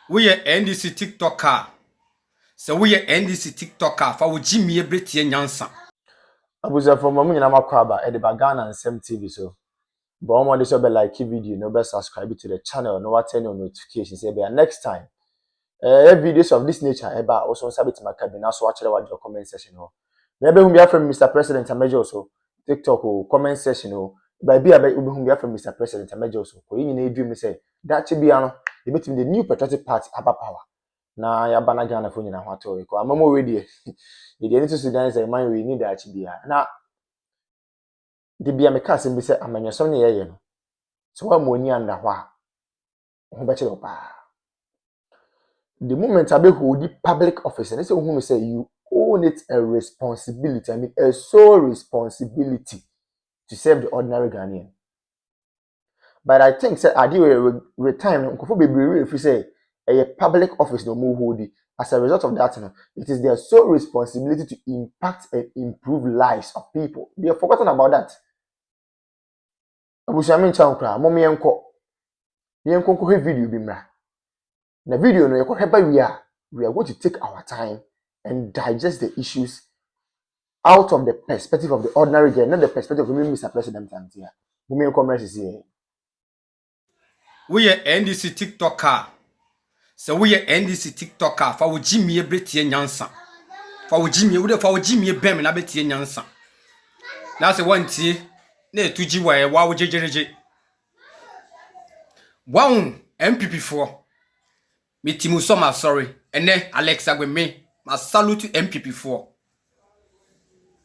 We are NDC TikToker. So we are NDC TikToker for Gyimii British Nyansa. Abuza from Mamu na makwaba e de bagana and TV so. But omo dey so be like video, no be subscribe to the channel, no what turn on notifications. Say be next time. Videos of this nature eba also sabit makabina so watch the comment section ho. Maybe whom be from Mr. President Amejo so TikTok or comment section ho. By be whom be from Mr. President Amejo so. Ko yin na dream say that be ano the meeting the new patriotic party aba power. Na ya bana Ghana fo nyina ho ato ko amamo we die e dey need to Sudan say man we need that bia na de bia me ka sem bi say amanyasom ne yeye no so wa mo ni anda ho a ho be chiro pa the moment I hold the public office and say who say you own it a responsibility, I mean a sole responsibility to serve the ordinary Ghanaian. But I think say I do retirement nkofo bebree if you say a public office no more hold it. As a result of that, it is their sole responsibility to impact and improve lives of people. They have forgotten about that. Abushami chankra, mommy enko. Yenko ko video bi mra. Na video no we are going to take our time and digest the issues out of the perspective of the ordinary guy, not the perspective of Mr. President here. We are NDC TikToker. So we are NDC TikToker for Gyimii British Nyansa. For Gyimii Bem na British Nyansa. Now say one tea na tuji wa wo jejereje. Wow MPP4. Me timu so ma sorry. Ene Alex Agwe me ma salute MPP4.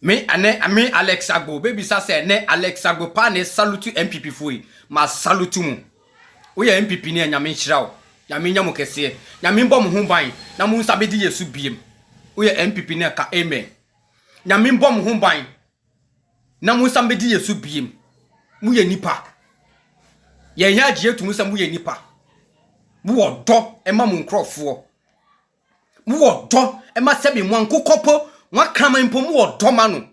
Me Alex Agbo baby sa say ne Alex Agbo pa ne salute MPP4 ma salute mu. We are MPP ne nyame hirawo. Nyame nyamo kese. Nyame mbom ho ban na mu nsa bedi Yesu biem. We are MPP ne ka amen. Nyame mbom ho ban na mu nsa bedi Yesu biem. Mu ye nipa. Ye nya agye tu mu nsa mu ye nipa. Mu odo ema mu nkrofo. Mu odo ema sebi mu ankokopo wa kraman mpo mu odo ma no.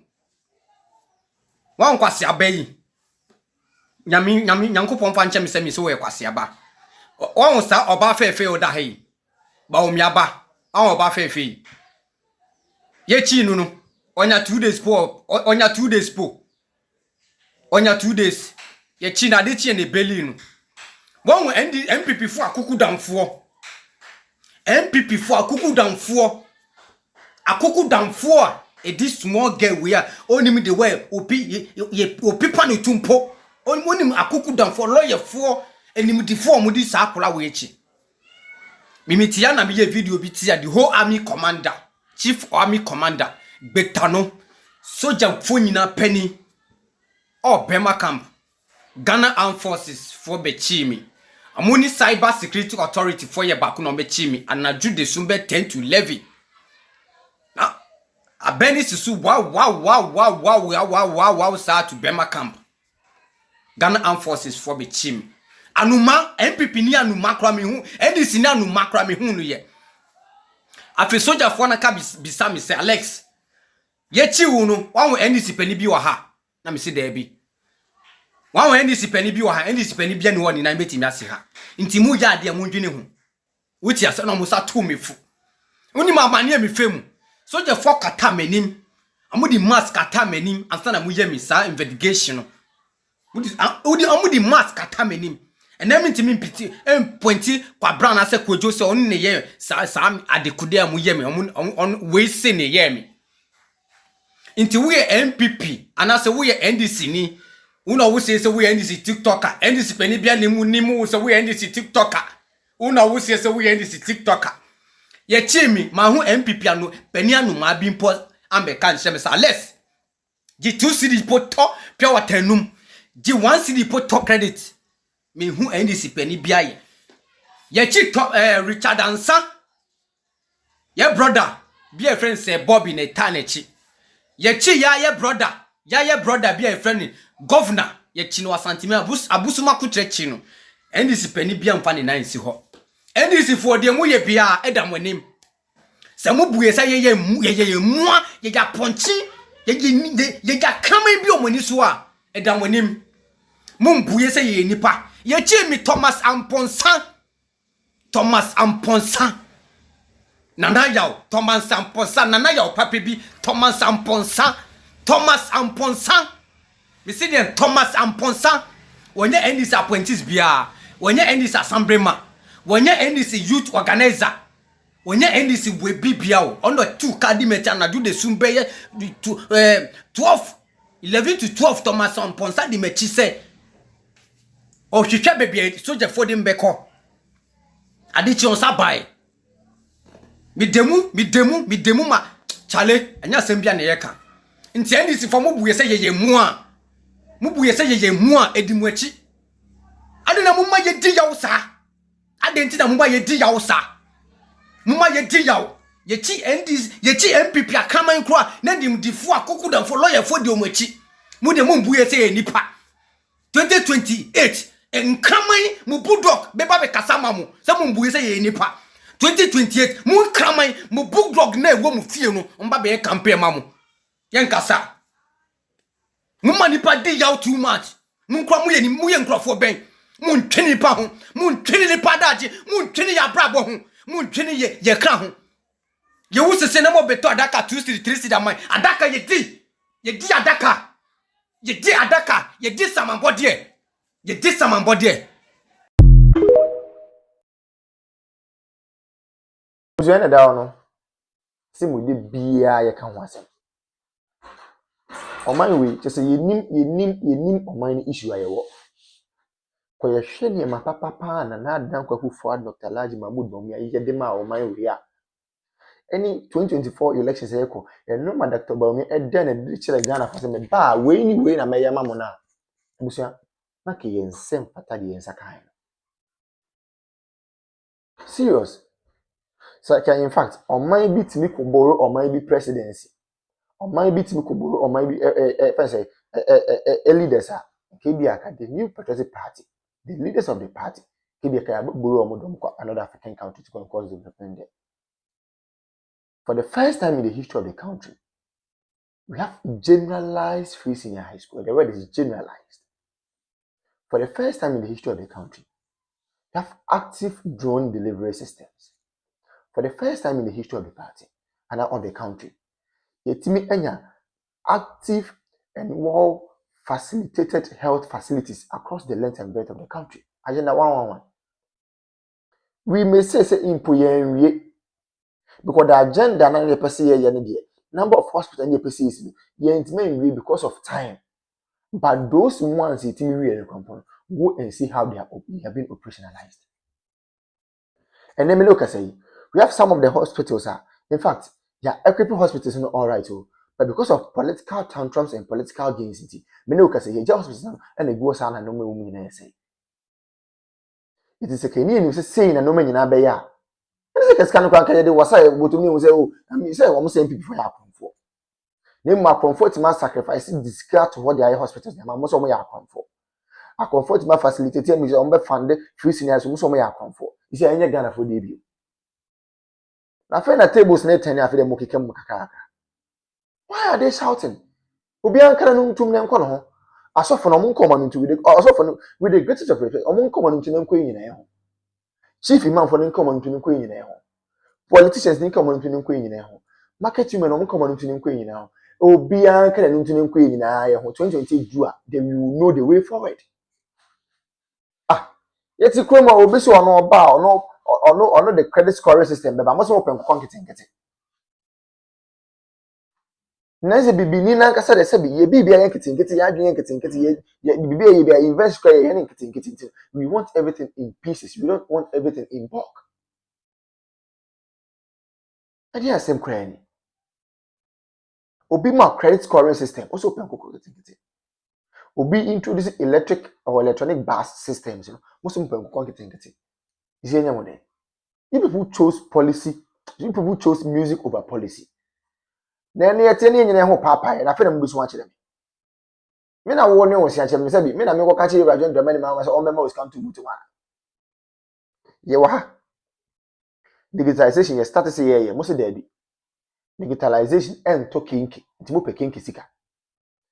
Wa nkwase abayi. Nyame nyankopon fa nche me se we kwase aba. Wa unsa oba fefe oda hei. Ba omiaba. An oba fefe. Ye chi nu no. Onya 2 days po. Onya 2 days po. Onya 2 days. Ye chi na de chi ne beli no. Wa MPP fo akuku damfo. MPP fo akuku damfo. Akuku damfo a this small girl we are only the way opi pan tumpo only akuku damfo lawyer for enim the form this akola we echi mimitia na me video bi tia the whole army commander chief army commander betano soldier fo nyina penny or Bema camp Ghana Armed Forces for Gyimii amoni cyber security authority for ye back no Gyimii and na Jude Sumbe 10 to 11 now abeni sisu wow sa to Bema camp Ghana Armed Forces for Gyimii anuma MPP ni anuma kra me hu NDC ni anuma kra me hu no ye afi soldier for na ka bisa me say Alex ye chi wu no wan NDC pani bi wa ha na me say there bi wan NDC pani bi wa ha NDC pani bia ni woni na betimi ase ha nti mu ya ade mu ndwene hu wuti ase na mo sa to me fu oni ma mane me femu soldier for kata manim amudi mask kata manim ansa na mu ye me sa investigation amudi mask kata manim ena me ntimi mpiti pointi kwa brown ase kojo se on ne ye sa adekude amu ye me on we se ne ye me nti we MPP anase we NDC ni una wo se we NDC TikToker NDC pani bia nimu se we NDC TikToker una wo se we NDC TikToker ye Gyimii ma hu MPP anu pani anu ma bi mpo ambe kan se me sa less gi 2 cedi poto pure water num gi 1 cedi poto credit me hu NDC pani bia ye TikTok Richard Ansa ye brother be a friend say Bobby ne tanechi ye chi ye brother be a friend governor ye chi no asantime abusuma kutrechi no NDC pani bia mfa ne nan si ho NDC for de mu ye bia edam wanim se mu buye sa ye mua ye ja ponchi ye ja kraman bi omoni so a edam wanim mu buye sa ye nipa ye Gyimii Thomas Amponsa Thomas Amponsa. Nana yaw Thomas Amponsa. Nana yaw papi Thomas Amponsa. Thomas Amponsa. Me see them Thomas Amponsa. When you NDC appointees bia, when you NDC assemblyman, when you NDC youth organizer, when you NDC webi bia, on the 2 cardinals na do the sumbe 12, 11 to 12 Thomas Amponsa di mechi say. Oh, she can't be so the for them beko. Adichi on sabai. Mi demu ma chale anya sembia na yeka. Nti NDC for mo buye say ye mu a. Mo buye say ye mu a edimu achi. Ade na mo ma ye di yawo sa. Ade nti na mo ma ye di yawo sa. Mo ma ye di yawo. Ye chi NDC, ye chi MPP akaman kro na ndim difu akoku dan for lawyer for di omachi. Mo de mo buye say ye nipa. 2028 enkraman mu bulldog beba be kasama mu se mu buye say ye nipa. 2028 mu kraman mu bulldog na ewo mu fie no mba be campaign ma mu yen kasa mu manipa dey yaw too much mu nkra mu ye ni mu ye nkrofo ben mu ntwene nipa ho mu ntwene nipa daje mu ntwene ya brabo ho mu ntwene ye kra ho ye wo sese na mo beto adaka 233 da man adaka ye di adaka ye di samambodie Ozuane da no. Se mu de bia ye ka ho asem. Oman we chese yenim oman ni issue ayewo. Ko ye hwe ne ma papa na adan kwakufo Dr. Laji Mahmood Bawumia ye de ma oman we a. Any 2024 elections eko no ma Dr. Bawumia e de na de kire Ghana fa se me ba we ni na me yama mo na. Busia na ke ye nsem fata de yensa kan. Serious. So in fact, oman bi timi ko borrow oman bi presidency. Oman bi timi ko borrow oman bi leaders a KBA the new patriotic party, the leaders of the party KBA ka borrow omodom ko another African country to cause development there. For the first time in the history of the country, we have generalized free senior high school. The word is generalized. For the first time in the history of the country, we have active drone delivery systems. For the first time in the history of the party and of the country, yetimi enya active and well facilitated health facilities across the length and breadth of the country. Agenda 111. We may say impoyen because the agenda na the person here number of hospitals in the person is intimate because of time. But those ones itimi go and see how they have been operationalized. And then me look at say we have some of the hospitals in fact, equipping hospitals are all right but because of political tantrums and political gains, many can say, hospital and a go sana no me say. It is a Kenyan who saying a no man in Abaya. It is a kind of country that was I go to me and say, oh, I mean, say, almost same people for. Name my comfort my sacrificing discard to what the hospitals, most of my comfort. I comfort my facilitator is on the fund free seniors, most of my comfort. Is there any Ghana for debut? I find a tables net 10 after the Mokika. Why are they shouting? Obian can to me and I saw for no common into with the greatest of respect, among common into them queen in a home. Chief imam for them common to them queen in a home. Politicians need common to them queen in a home. Market women on common to them queen in a home. Obian can into them queen in a home. 2020 Jua, then you know the way forward. Yet you come over so no bow, no the credit scoring system, but I must open content. Nancy Bibi na kasa de sebi ye bibia yankitin ya adwen yankitin ye bibia ye bia invest square ye yankitin. We want everything in pieces. We don't want everything in bulk. And here same credit. Obi ma credit scoring system also open yankitin. Obi introduce electric or electronic bus systems, most open yankitin. Is here nyamo de. You people chose policy. You people chose music over policy. Na ne yete ne nyina ho papa na fe na mbusu wa kire me na wo ne wo sia kire me sabi me na me ko ka kire Ibrahim Dramani ma so o mema us come to mutu wa ye wa ha digitalization ye start say ye mo se dabi digitalization en to kinki nti mo pe kinki sika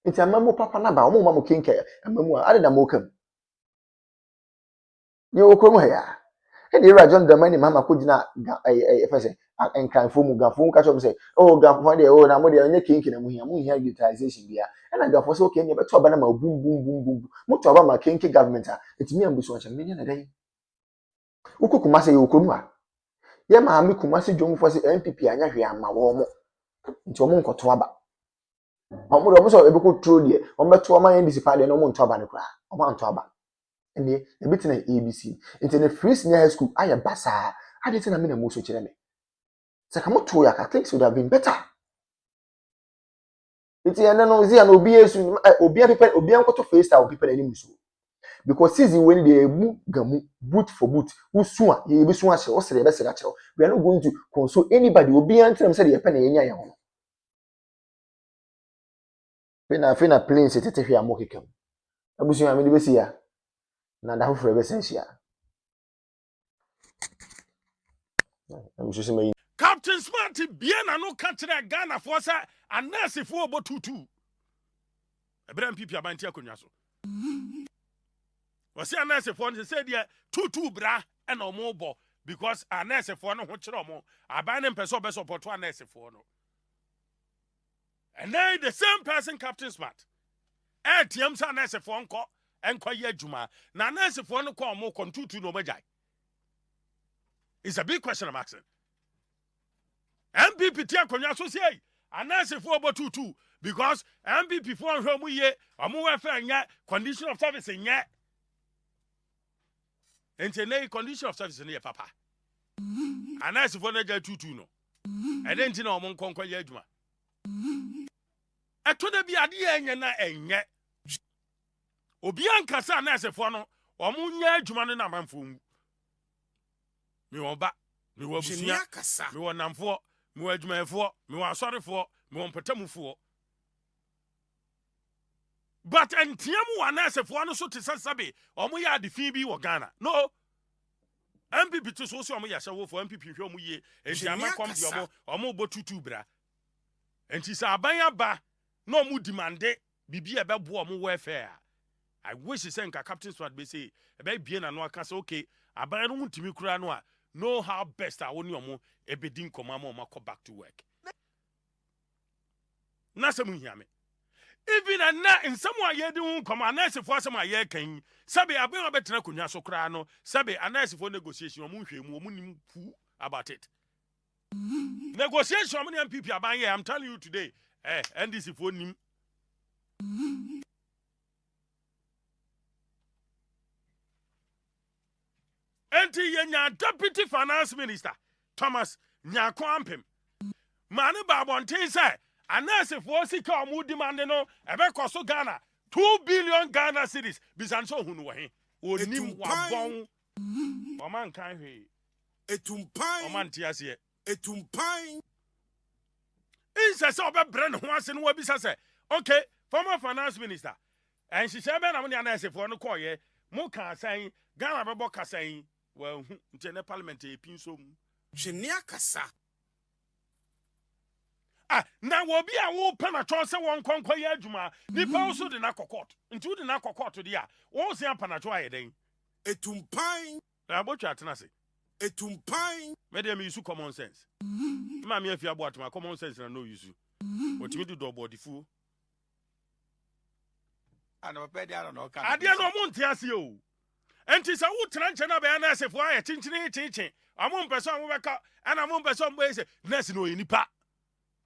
nti amamu papa na ba o mo ma mo kinki amamu a ade na mo kam ye wo krom ha ya And the John the money, Mamma could not and can form Gafun catch up say, oh, Gafon, oh, now the king and we have utilization here. And I got for so can you but Banama boom, boom, boom, boom. Much about my kinky government. It's me and Bush a million a day. Ukumasi Ukuma. Yeah, mammy Kumasi Jung for the MPP and Yama warm into a monk or twaba. I would also able to throw the on my 2 NDC party no one twaba on twaba. And the bit in ABC. It's in a free senior high school. I am bassa. I didn't mean a most of them. Sakamoto, I think would have been better. It's an anozy and obia people, obian to face our people anymore. Because season when they move boot for boot, who soon ye be soon as the best natural. We are not going to console anybody. Obian tell them say a penny in your when I feel a plane set it here, Mokikum. I wish you have many here. Nanda for a essential. I'm just saying. Captain Smarty bien no country Ghana for sa and nurse for about 2-2. Abraham Pipi abanti akonya so. Was say nurse for say there 2-2 bra and no more because a nurse for no ho kire omo aban ne person be support to nurse for no. And then the same person Captain Smart. TM sa nurse for enko ye adwuma na nurse for no ko omo kon 2-2 no magai. It's a big question I'm asking. MPP tia konya so say anase for about 2-2 because MPP for hwe mu ye omo we fa nya condition of service nya ente condition of service ne papa anase for na ja 2-2 no e den ti na omo nkonko ye adwuma eto da bi ade enya na enye obi ankasa anase for no omo nya adwuma no na manfo mu mi won ba mi wo busua mi won namfo mi won adwumayefo mi won asorefo mi won patamufo but entiamu anasefo no so te sasabe omo ya defin bi wo Ghana no MPP to so omo ya hyewo fo MPP hwe omo ye entiama kom di omo bo 2-2 bra enti sa abanya ba no omo demande bibi ebebo omo welfare. I wish say nka Captain Swat be say ebe bie na no aka say okay abanya no ntimi kura no a know how best I want you ebedin komama ma go back to work. Na some hear me. Even and na in someone ye do come anase for some ye kan sabe abin obetena konwa so kra no sabe anase for negotiation omu hwe mu omu nim fu about it. Negotiation omu MPP aban ye I'm telling you today NDC for nim enti yenya deputy finance minister Thomas Nyakwampem mane babonten say anase for sika omu demand no ebe koso Ghana 2 billion Ghana cedis bisanso hunu wo he onim wabon oman kan hwe etumpan oman tiase etumpan inse se obebre ne ho ase no wabisa se okay former finance minister and she say be na mo anase for no koye mo kan san Ghana bebo kasan well nte parliament e pinso mu hwenia kasa na wo bi a wo pa na twa se won konkwa ye adwuma nipa also de na kokot nti wo de na kokot de a wo se apa na twa ye den etumpan na botwa atena se etumpan me de me use common sense ma me afia bo atoma common sense na no use otimi do double difu ana papa dia no ka ade no mo ntia se o enti sa wo tena nche na be na asefo aye chinchini amo mpeso amo beka ana amo mpeso mbo ese nurse no yinipa.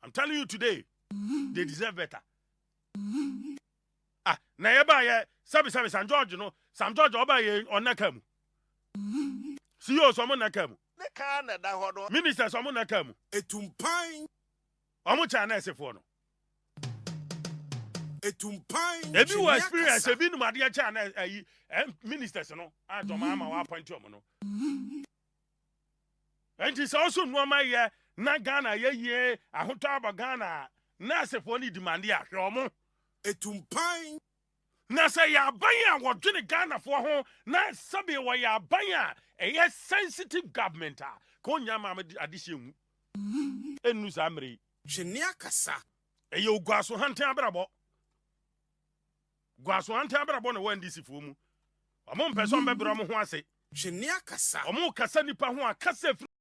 I'm telling you today they deserve better. Na yeba ye sabi San George no Sam George oba ye onaka mu CEO so mo naka mu ne ka na da ho do minister so mo naka mu etumpan omo cha na asefo no etumpan ebi wo experience ebi no made cha na ayi ministers no adoma ama wa appoint omo no enti so also no ma ye na Ghana ye ahoto aba Ghana na asefo ni demand ya hwe omo etumpan na say ya ban a wodwene Ghana fo ho na sabe wo ya ban a sensitive government a ko nya ma adihye hu enu sa mre hwenia kasa eye ogwaso hanten abrabo gwaso hanten abrabo na NDC fo mu omo mpese on bebro mo ho ase Gyimii akasa. Omo kasa nipa ho akasa